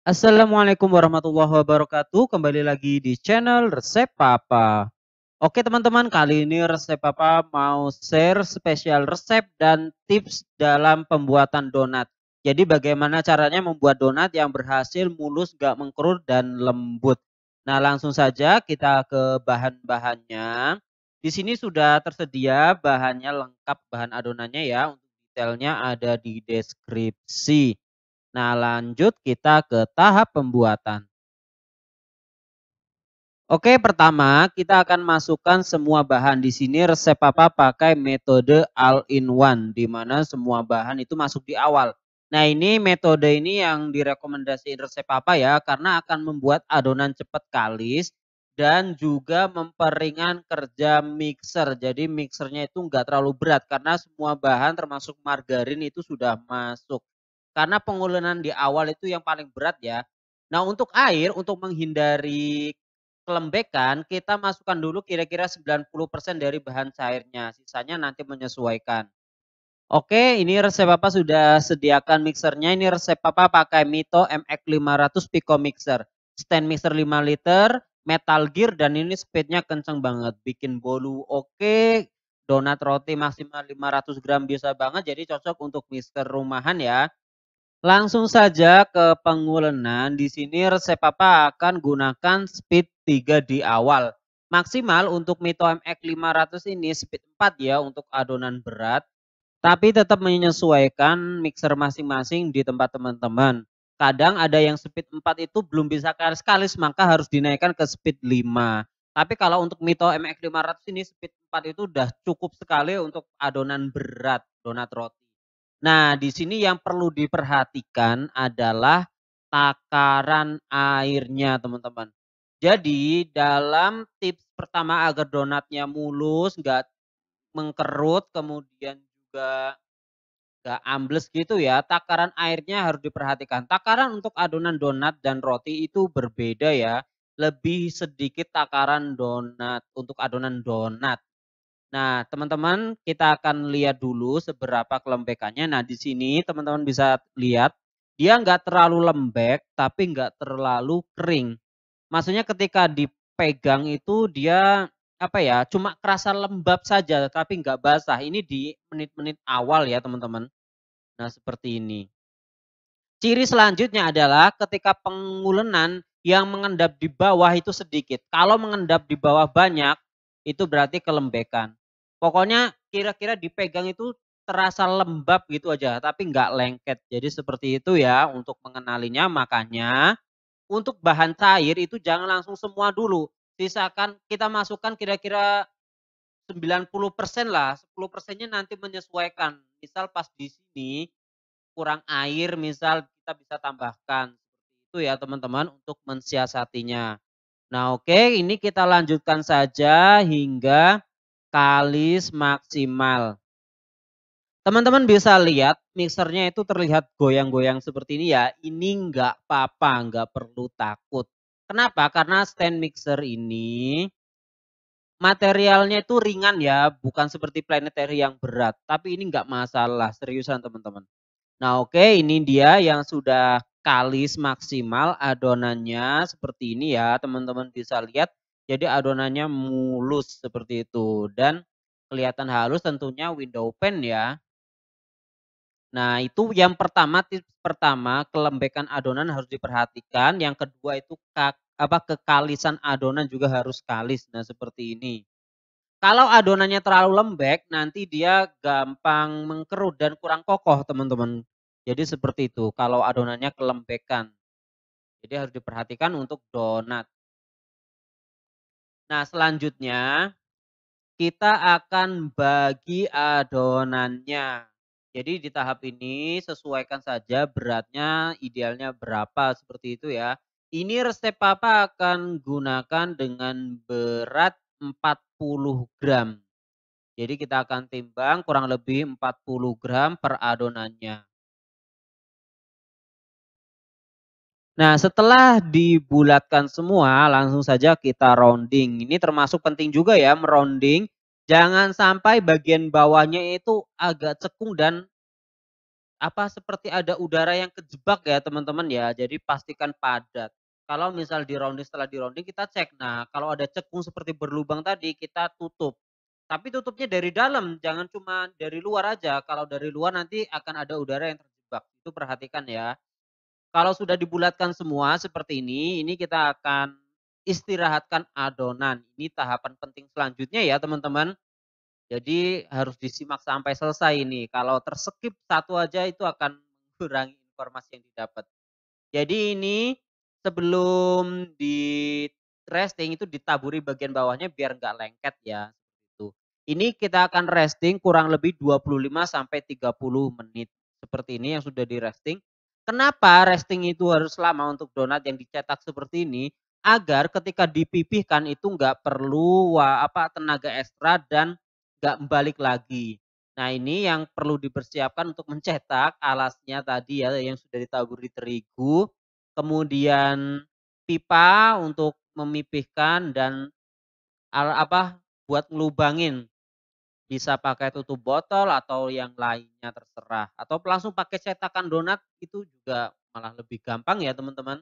Assalamualaikum warahmatullahi wabarakatuh. Kembali lagi di channel Resep Papa. Oke teman-teman, kali ini Resep Papa mau share spesial resep dan tips dalam pembuatan donat. Jadi bagaimana caranya membuat donat yang berhasil mulus, gak mengkerut dan lembut. Nah langsung saja kita ke bahan-bahannya. Di sini sudah tersedia bahannya lengkap, bahan adonannya ya. Untuk detailnya ada di deskripsi. Nah, lanjut kita ke tahap pembuatan. Oke, pertama kita akan masukkan semua bahan. Di sini resep Papa pakai metode all in one, di mana semua bahan itu masuk di awal. Nah, ini metode ini yang direkomendasiin resep Papa ya, karena akan membuat adonan cepat kalis dan juga memperingan kerja mixer. Jadi mixernya itu enggak terlalu berat karena semua bahan termasuk margarin itu sudah masuk. Karena pengulunan di awal itu yang paling berat ya. Nah, untuk air, untuk menghindari kelembekan, kita masukkan dulu kira-kira 90% dari bahan cairnya, sisanya nanti menyesuaikan. Oke, ini resep Papa sudah sediakan mixernya. Ini resep Papa pakai Mito MX500 Pico Mixer. Stand mixer 5 liter, metal gear dan ini speednya kenceng banget. Bikin bolu oke, donat roti maksimal 500 gram bisa banget, jadi cocok untuk mixer rumahan ya. Langsung saja ke pengulenan. Di sini resep Papa akan gunakan speed 3 di awal. Maksimal untuk Mito MX 500 ini speed 4 ya untuk adonan berat. Tapi tetap menyesuaikan mixer masing-masing di tempat teman-teman. Kadang ada yang speed 4 itu belum bisa kalis-kalis, maka harus dinaikkan ke speed 5. Tapi kalau untuk Mito MX 500 ini speed 4 itu udah cukup sekali untuk adonan berat, donat roti. Nah, di sini yang perlu diperhatikan adalah takaran airnya, teman-teman. Jadi, dalam tips pertama agar donatnya mulus, nggak mengkerut, kemudian juga nggak ambles gitu ya, takaran airnya harus diperhatikan. Takaran untuk adonan donat dan roti itu berbeda ya. Lebih sedikit takaran donat untuk adonan donat. Nah, teman-teman kita akan lihat dulu seberapa kelembekannya. Nah, di sini teman-teman bisa lihat dia nggak terlalu lembek tapi nggak terlalu kering. Maksudnya ketika dipegang itu dia apa ya, cuma kerasa lembab saja tapi nggak basah. Ini di menit-menit awal ya teman-teman. Nah, seperti ini. Ciri selanjutnya adalah ketika pengulenan yang mengendap di bawah itu sedikit. Kalau mengendap di bawah banyak, itu berarti kelembekan. Pokoknya kira-kira dipegang itu terasa lembab gitu aja, tapi nggak lengket. Jadi seperti itu ya untuk mengenalinya. Makanya untuk bahan cair itu jangan langsung semua dulu. Sisakan kita masukkan kira-kira 90% lah, 10%-nya nanti menyesuaikan. Misal pas di sini kurang air misal kita bisa tambahkan. Seperti itu ya teman-teman untuk mensiasatinya. Nah oke, ini kita lanjutkan saja hingga kalis maksimal. Teman-teman bisa lihat mixernya itu terlihat goyang-goyang seperti ini ya. Ini enggak apa-apa, enggak perlu takut. Kenapa? Karena stand mixer ini materialnya itu ringan ya, bukan seperti planetary yang berat. Tapi ini enggak masalah, seriusan teman-teman. Nah oke, ini dia yang sudah kalis maksimal adonannya seperti ini ya teman-teman bisa lihat. Jadi adonannya mulus seperti itu dan kelihatan halus tentunya window pane ya. Nah itu yang pertama, tips pertama kelembekan adonan harus diperhatikan. Yang kedua itu kekalisan adonan juga harus kalis. Nah seperti ini. Kalau adonannya terlalu lembek, nanti dia gampang mengkerut dan kurang kokoh, teman-teman. Jadi seperti itu, kalau adonannya kelembekan. Jadi harus diperhatikan untuk donat. Nah, selanjutnya kita akan bagi adonannya. Jadi di tahap ini sesuaikan saja beratnya, idealnya berapa, seperti itu ya. Ini resep Papa akan gunakan dengan berat 40 gram. Jadi kita akan timbang kurang lebih 40 gram per adonannya. Nah setelah dibulatkan semua langsung saja kita rounding. Ini termasuk penting juga ya merounding. Jangan sampai bagian bawahnya itu agak cekung dan seperti ada udara yang kejebak ya teman-teman ya, jadi pastikan padat. Kalau misal di-rounding, setelah di-rounding kita cek, nah kalau ada cekung seperti berlubang tadi kita tutup. Tapi tutupnya dari dalam, jangan cuma dari luar aja, kalau dari luar nanti akan ada udara yang terjebak, itu perhatikan ya. Kalau sudah dibulatkan semua seperti ini kita akan istirahatkan adonan. Ini tahapan penting selanjutnya ya teman-teman. Jadi harus disimak sampai selesai ini. Kalau terskip satu aja itu akan mengurangi informasi yang didapat. Jadi ini sebelum di resting itu ditaburi bagian bawahnya biar nggak lengket ya. Gitu. Ini kita akan resting kurang lebih 25 sampai 30 menit. Seperti ini yang sudah di resting. Kenapa resting itu harus lama untuk donat yang dicetak seperti ini? Agar ketika dipipihkan itu nggak perlu tenaga ekstra dan nggak balik lagi. Nah ini yang perlu dipersiapkan untuk mencetak alasnya tadi ya yang sudah ditaburi terigu, kemudian pipa untuk memipihkan dan buat ngelubangin. Bisa pakai tutup botol atau yang lainnya terserah. Atau langsung pakai cetakan donat itu juga malah lebih gampang ya teman-teman.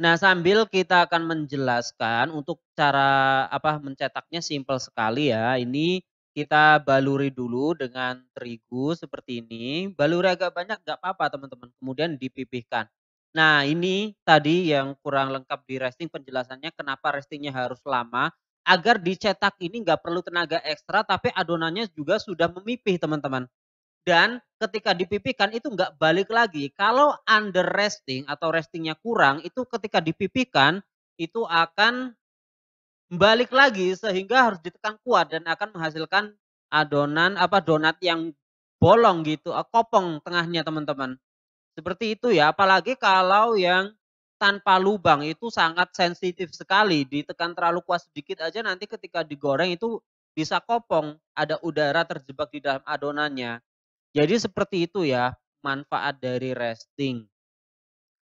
Nah, sambil kita akan menjelaskan untuk cara mencetaknya simpel sekali ya. Ini kita baluri dulu dengan terigu seperti ini. Baluri agak banyak nggak apa-apa teman-teman. Kemudian dipipihkan. Nah, ini tadi yang kurang lengkap di resting penjelasannya kenapa restingnya harus lama. Agar dicetak ini nggak perlu tenaga ekstra tapi adonannya juga sudah memipih teman-teman. Dan ketika dipipihkan itu nggak balik lagi. Kalau under resting atau restingnya kurang, itu ketika dipipihkan itu akan balik lagi sehingga harus ditekan kuat dan akan menghasilkan adonan donat yang bolong gitu, kopong tengahnya teman-teman. Seperti itu ya, apalagi kalau yang tanpa lubang itu sangat sensitif sekali, ditekan terlalu kuat sedikit aja nanti ketika digoreng itu bisa kopong, ada udara terjebak di dalam adonannya. Jadi seperti itu ya, manfaat dari resting.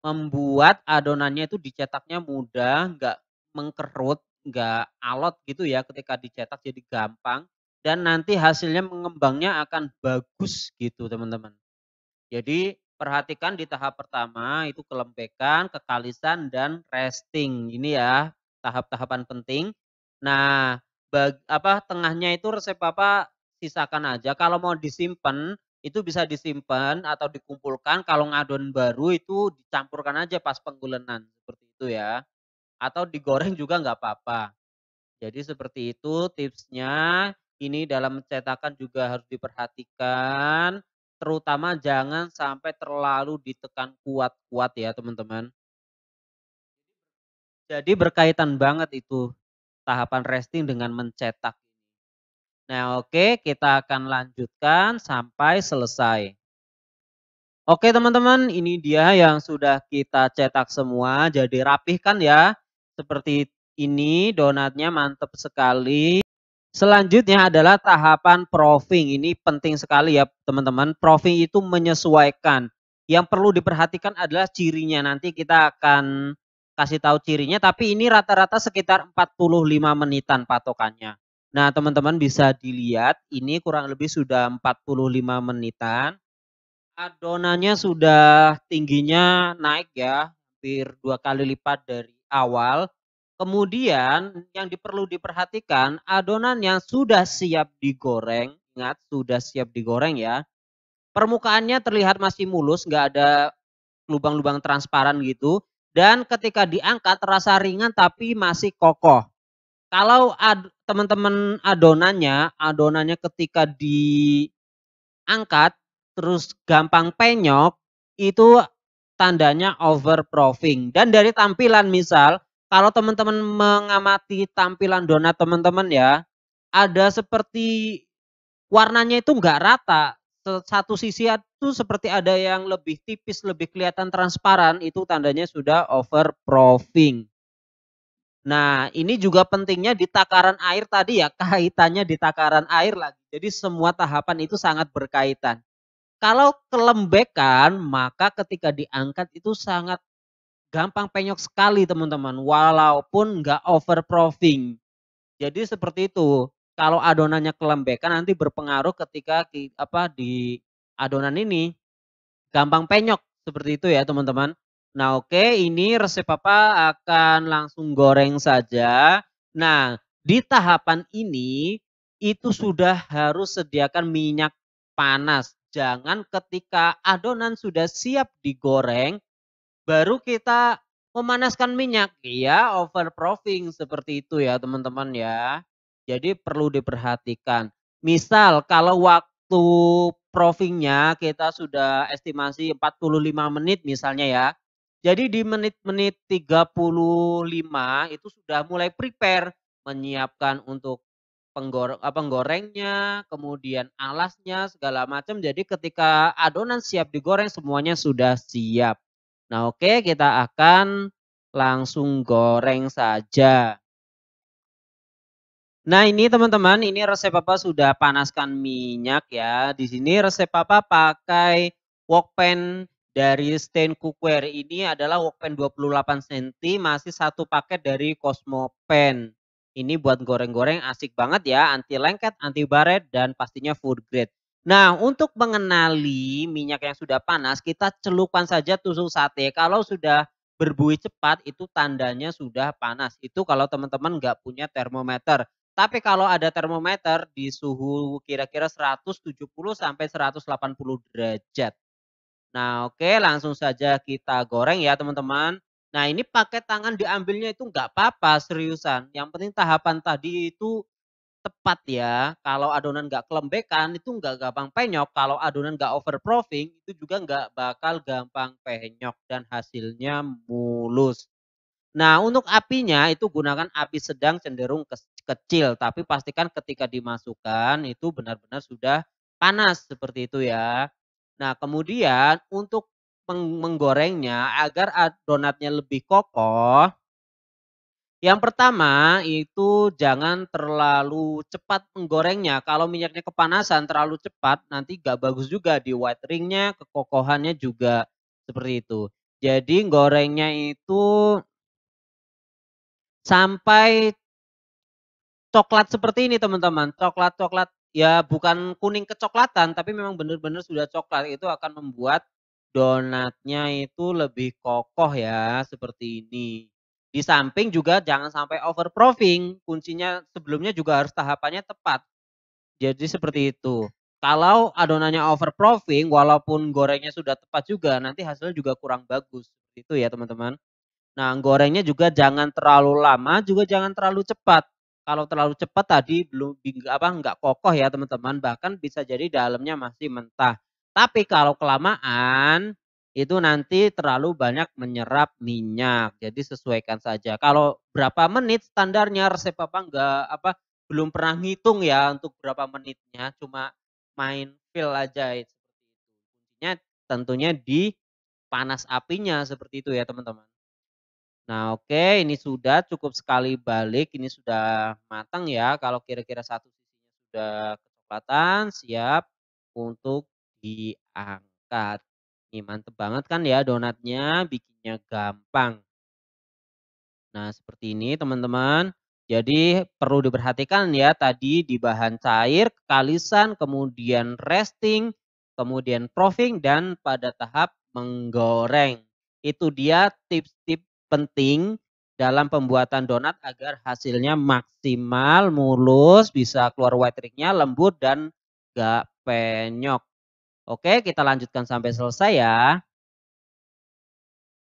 Membuat adonannya itu dicetaknya mudah, nggak mengkerut, nggak alot gitu ya ketika dicetak jadi gampang. Dan nanti hasilnya mengembangnya akan bagus gitu teman-teman. Jadi perhatikan di tahap pertama itu kelembekan, kekalisan, dan resting. Ini ya tahap-tahapan penting. Nah, tengahnya itu resep Bapak sisakan aja. Kalau mau disimpan itu bisa disimpan atau dikumpulkan. Kalau ngadon baru itu dicampurkan aja pas penggulenan seperti itu ya. Atau digoreng juga nggak apa-apa. Jadi seperti itu tipsnya. Ini dalam cetakan juga harus diperhatikan. Terutama jangan sampai terlalu ditekan kuat-kuat ya teman-teman. Jadi berkaitan banget itu tahapan resting dengan mencetak. Nah oke kita akan lanjutkan sampai selesai. Oke teman-teman ini dia yang sudah kita cetak semua. Jadi rapihkan ya. Seperti ini donatnya mantap sekali. Selanjutnya adalah tahapan proofing. Ini penting sekali ya teman-teman. Proofing itu menyesuaikan. Yang perlu diperhatikan adalah cirinya. Nanti kita akan kasih tahu cirinya. Tapi ini rata-rata sekitar 45 menitan patokannya. Nah teman-teman bisa dilihat. Ini kurang lebih sudah 45 menitan. Adonannya sudah tingginya naik ya. Hampir 2 kali lipat dari awal. Kemudian yang perlu diperhatikan adonan yang sudah siap digoreng, ingat sudah siap digoreng ya. Permukaannya terlihat masih mulus, nggak ada lubang-lubang transparan gitu. Dan ketika diangkat terasa ringan tapi masih kokoh. Kalau teman-teman adonannya ketika diangkat terus gampang penyok, itu tandanya overproofing. Dan dari tampilan misal, kalau teman-teman mengamati tampilan donat teman-teman ya, ada seperti warnanya itu enggak rata. Satu sisi itu seperti ada yang lebih tipis, lebih kelihatan transparan, itu tandanya sudah overproofing. Nah, ini juga pentingnya di takaran air tadi ya, kaitannya di takaran air lagi. Jadi semua tahapan itu sangat berkaitan. Kalau kelembekan, maka ketika diangkat itu sangat gampang penyok sekali teman-teman, walaupun nggak overproofing. Jadi seperti itu. Kalau adonannya kelembekan nanti berpengaruh ketika adonan ini gampang penyok, seperti itu ya teman-teman. Nah oke, ini resep Papa akan langsung goreng saja. Nah, di tahapan ini itu sudah harus sediakan minyak panas. Jangan ketika adonan sudah siap digoreng, baru kita memanaskan minyak. Iya, overproofing seperti itu ya teman-teman ya. Jadi perlu diperhatikan. Misal kalau waktu proofingnya kita sudah estimasi 45 menit misalnya ya. Jadi di menit-menit 35 itu sudah mulai prepare menyiapkan untuk penggorengnya, kemudian alasnya segala macam. Jadi ketika adonan siap digoreng semuanya sudah siap. Nah, oke, kita akan langsung goreng saja. Nah, ini teman-teman, ini resep Papa sudah panaskan minyak ya. Di sini resep Papa pakai wokpan dari Stain Cookware. Ini adalah wokpan 28 cm, masih satu paket dari Cosmo Pan. Ini buat goreng-goreng asik banget ya, anti lengket, anti baret, dan pastinya food grade. Nah, untuk mengenali minyak yang sudah panas, kita celupkan saja tusuk sate. Kalau sudah berbuih cepat, itu tandanya sudah panas. Itu kalau teman-teman nggak punya termometer. Tapi kalau ada termometer di suhu kira-kira 170 sampai 180 derajat. Nah, oke, langsung saja kita goreng ya, teman-teman. Nah, ini pakai tangan diambilnya itu nggak apa-apa, seriusan. Yang penting tahapan tadi itu tepat ya. Kalau adonan nggak kelembekan itu nggak gampang penyok. Kalau adonan nggak overproofing itu juga nggak bakal gampang penyok dan hasilnya mulus. Nah, untuk apinya itu gunakan api sedang cenderung kecil, tapi pastikan ketika dimasukkan itu benar-benar sudah panas seperti itu ya. Nah, kemudian untuk menggorengnya agar donatnya lebih kokoh, yang pertama itu jangan terlalu cepat menggorengnya. Kalau minyaknya kepanasan terlalu cepat nanti gak bagus juga di white ringnya, kekokohannya juga seperti itu. Jadi gorengnya itu sampai coklat seperti ini teman-teman, coklat-coklat ya bukan kuning kecoklatan, tapi memang benar-benar sudah coklat, itu akan membuat donatnya itu lebih kokoh ya, seperti ini. Di samping juga jangan sampai overproofing, kuncinya sebelumnya juga harus tahapannya tepat. Jadi seperti itu. Kalau adonannya overproofing, walaupun gorengnya sudah tepat juga, nanti hasilnya juga kurang bagus. Itu ya teman-teman. Nah, gorengnya juga jangan terlalu lama, juga jangan terlalu cepat. Kalau terlalu cepat tadi belum enggak kokoh ya teman-teman, bahkan bisa jadi dalamnya masih mentah. Tapi kalau kelamaan itu nanti terlalu banyak menyerap minyak. Jadi sesuaikan saja. Kalau berapa menit standarnya resep Papa enggak belum pernah ngitung ya untuk berapa menitnya, cuma main feel aja seperti itu. Kuncinya tentunya di panas apinya seperti itu ya teman-teman. Nah oke, ini sudah cukup sekali balik, ini sudah matang ya. Kalau kira-kira satu sisinya sudah kecoklatan, siap untuk diangkat. Ini mantep banget kan ya donatnya, bikinnya gampang. Nah seperti ini teman-teman. Jadi perlu diperhatikan ya tadi di bahan cair, kekalisan, kemudian resting, kemudian proofing, dan pada tahap menggoreng. Itu dia tips-tips penting dalam pembuatan donat agar hasilnya maksimal, mulus, bisa keluar white ringnya lembut dan gak penyok. Oke, kita lanjutkan sampai selesai ya.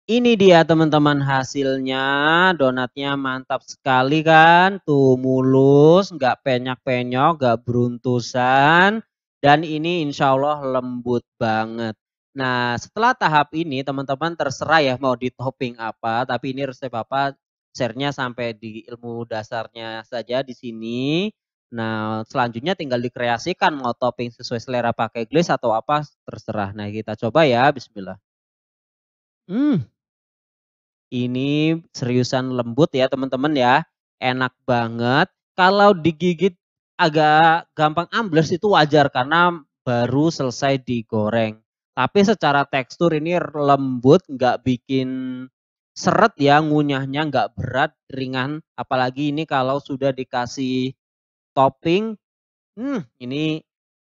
Ini dia teman-teman hasilnya, donatnya mantap sekali kan, tuh mulus, nggak penyok-penyok, nggak beruntusan, dan ini insya Allah lembut banget. Nah setelah tahap ini teman-teman terserah ya mau di topping apa, tapi ini resep apa share-nya sampai di ilmu dasarnya saja di sini. Nah selanjutnya tinggal dikreasikan mau topping sesuai selera pakai glaze atau apa terserah. Nah kita coba ya, bismillah. Ini seriusan lembut ya teman-teman ya, enak banget. Kalau digigit agak gampang ambles itu wajar karena baru selesai digoreng. Tapi secara tekstur ini lembut, nggak bikin seret ya, ngunyahnya nggak berat, ringan. Apalagi ini kalau sudah dikasih topping, ini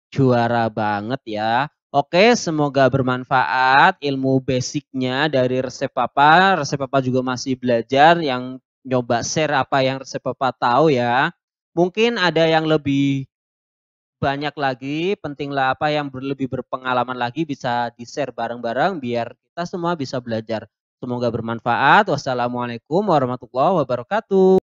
juara banget ya. Oke, semoga bermanfaat ilmu basicnya dari resep papa. Resep papa juga masih belajar yang nyoba share apa yang resep papa tahu ya. Mungkin ada yang lebih banyak lagi, pentinglah apa yang lebih berpengalaman lagi bisa di-share bareng-bareng biar kita semua bisa belajar. Semoga bermanfaat. Wassalamualaikum warahmatullahi wabarakatuh.